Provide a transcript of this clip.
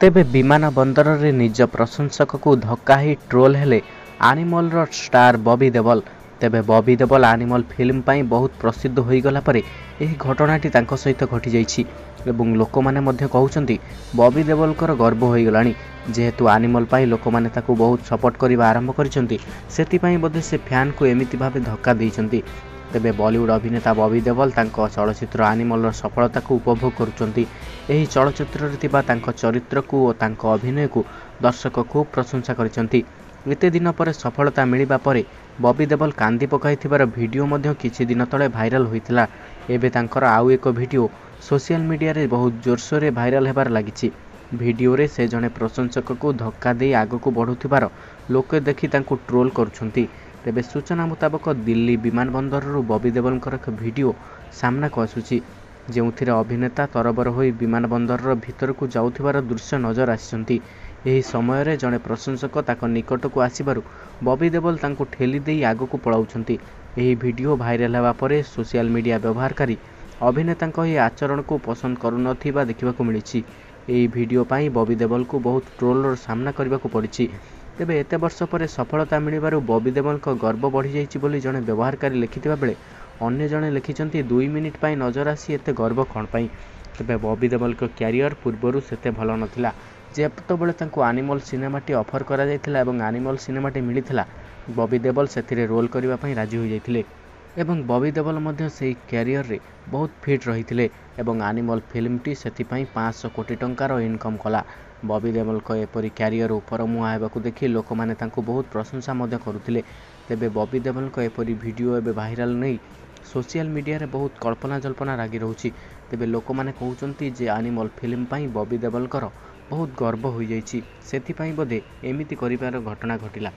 ତେବେ ବିମାନ ବନ୍ଦରରେ ନିଜ ପ୍ରଶଂସକକୁ ଧକ୍କା ହୋଇ ଟ୍ରୋଲ୍ ହେଲେ ଆନିମଲ୍ର ଷ୍ଟାର ବବି ଦେଓଲ। ତେବେ ବବି ଦେଓଲ ଆନିମଲ୍ ଫିଲ୍ମ ପାଇଁ ବହୁତ ପ୍ରସିଦ୍ଧ ହୋଇଗଲା ପରେ ଏହି ଘଟଣାଟି ତାଙ୍କ ସହିତ ଘଟିଯାଇଛି ଏବଂ ଲୋକମାନେ ମଧ୍ୟ କହୁଛନ୍ତି ବବି ଦେଓଲଙ୍କର ଗର୍ବ ହୋଇଗଲାଣି। ଯେହେତୁ ଆନିମଲ୍ ପାଇଁ ଲୋକମାନେ ତାକୁ ବହୁତ ସପୋର୍ଟ କରିବା ଆରମ୍ଭ କରିଛନ୍ତି, ସେଥିପାଇଁ ବୋଧେ ସେ ଫ୍ୟାନ୍କୁ ଏମିତି ଭାବେ ଧକ୍କା ଦେଇଛନ୍ତି। ତେବେ ବଲିଉଡ୍ ଅଭିନେତା ବବି ଦେଓଲ ତାଙ୍କ ଚଳଚ୍ଚିତ୍ର ଆନିମଲ୍ର ସଫଳତାକୁ ଉପଭୋଗ କରୁଛନ୍ତି। ଏହି ଚଳଚ୍ଚିତ୍ରରେ ଥିବା ତାଙ୍କ ଚରିତ୍ରକୁ ଓ ତାଙ୍କ ଅଭିନୟକୁ ଦର୍ଶକ ଖୁବ୍ ପ୍ରଶଂସା କରିଛନ୍ତି। ଏତେ ଦିନ ପରେ ସଫଳତା ମିଳିବା ପରେ ବବି ଦେଓଲ କାନ୍ଦି ପକାଇଥିବାର ଭିଡ଼ିଓ ମଧ୍ୟ କିଛି ଦିନ ତଳେ ଭାଇରାଲ୍ ହୋଇଥିଲା। ଏବେ ତାଙ୍କର ଆଉ ଏକ ଭିଡ଼ିଓ ସୋସିଆଲ ମିଡ଼ିଆରେ ବହୁତ ଜୋରସୋରରେ ଭାଇରାଲ୍ ହେବାରେ ଲାଗିଛି। ଭିଡ଼ିଓରେ ସେ ଜଣେ ପ୍ରଶଂସକକୁ ଧକ୍କା ଦେଇ ଆଗକୁ ବଢ଼ୁଥିବାର ଲୋକେ ଦେଖି ତାଙ୍କୁ ଟ୍ରୋଲ୍ କରୁଛନ୍ତି। ତେବେ ସୂଚନା ମୁତାବକ ଦିଲ୍ଲୀ ବିମାନ ବନ୍ଦରରୁ ବବି ଦେଓଲଙ୍କର ଏକ ଭିଡ଼ିଓ ସାମ୍ନାକୁ ଆସୁଛି, ଯେଉଁଥିରେ ଅଭିନେତା ତରବର ହୋଇ ବିମାନ ବନ୍ଦରର ଭିତରକୁ ଯାଉଥିବାର ଦୃଶ୍ୟ ନଜର ଆସିଛନ୍ତି। ଏହି ସମୟରେ ଜଣେ ପ୍ରଶଂସକ ତାଙ୍କ ନିକଟକୁ ଆସିବାରୁ ବବି ଦେଓଲ ତାଙ୍କୁ ଠେଲି ଦେଇ ଆଗକୁ ପଳାଉଛନ୍ତି। ଏହି ଭିଡ଼ିଓ ଭାଇରାଲ୍ ହେବା ପରେ ସୋସିଆଲ ମିଡ଼ିଆ ବ୍ୟବହାରକାରୀ ଅଭିନେତାଙ୍କ ଏହି ଆଚରଣକୁ ପସନ୍ଦ କରୁନଥିବା ଦେଖିବାକୁ ମିଳିଛି। ଏହି ଭିଡ଼ିଓ ପାଇଁ ବବି ଦେଓଲଙ୍କୁ ବହୁତ ଟ୍ରୋଲ୍ର ସାମ୍ନା କରିବାକୁ ପଡ଼ିଛି। ତେବେ ଏତେ ବର୍ଷ ପରେ ସଫଳତା ମିଳିବାରୁ ବବି ଦେଓଲଙ୍କ ଗର୍ବ ବଢ଼ିଯାଇଛି ବୋଲି ଜଣେ ବ୍ୟବହାରକାରୀ ଲେଖିଥିବା ବେଳେ ଅନ୍ୟ ଜଣେ ଲେଖିଛନ୍ତି 2 ମିନିଟ୍ ପାଇଁ ନଜର ଆସି ଏତେ ଗର୍ବ କ'ଣ ପାଇଁ? ତେବେ ବବି ଦେଓଲଙ୍କ କ୍ୟାରିୟର ପୂର୍ବରୁ ସେତେ ଭଲ ନଥିଲା। ଯେତେବେଳେ ତାଙ୍କୁ ଆନିମଲ୍ ସିନେମାଟି ଅଫର୍ କରାଯାଇଥିଲା ଏବଂ ଆନିମଲ୍ ସିନେମାଟି ମିଳିଥିଲା, ବବି ଦେଓଲ ସେଥିରେ ରୋଲ୍ କରିବା ପାଇଁ ରାଜି ହୋଇଯାଇଥିଲେ ଏବଂ ବବି ଦେଓଲ ମଧ୍ୟ ସେହି କ୍ୟାରିୟରରେ ବହୁତ ଫିଟ୍ ରହିଥିଲେ ଏବଂ ଆନିମଲ୍ ଫିଲ୍ମଟି ସେଥିପାଇଁ 500 କୋଟି ଟଙ୍କାର ଇନକମ୍ କଲା। ବବି ଦେଓଲଙ୍କ ଏପରି କ୍ୟାରିୟର ଉପରମୁହାଁ ହେବାକୁ ଦେଖି ଲୋକମାନେ ତାଙ୍କୁ ବହୁତ ପ୍ରଶଂସା ମଧ୍ୟ କରୁଥିଲେ। ତେବେ ବବି ଦେଓଲଙ୍କ ଏପରି ଭିଡ଼ିଓ ଏବେ ଭାଇରାଲ୍ ନେଇ ସୋସିଆଲ ମିଡ଼ିଆରେ ବହୁତ କଳ୍ପନା ଜଳ୍ପନା ଲାଗି ରହୁଛି। ତେବେ ଲୋକମାନେ କହୁଛନ୍ତି ଯେ ଆନିମଲ୍ ଫିଲ୍ମ ପାଇଁ ବବି ଦେଓଲଙ୍କର ବହୁତ ଗର୍ବ ହୋଇଯାଇଛି, ସେଥିପାଇଁ ବୋଧେ ଏମିତି କରିବାର ଘଟଣା ଘଟିଲା।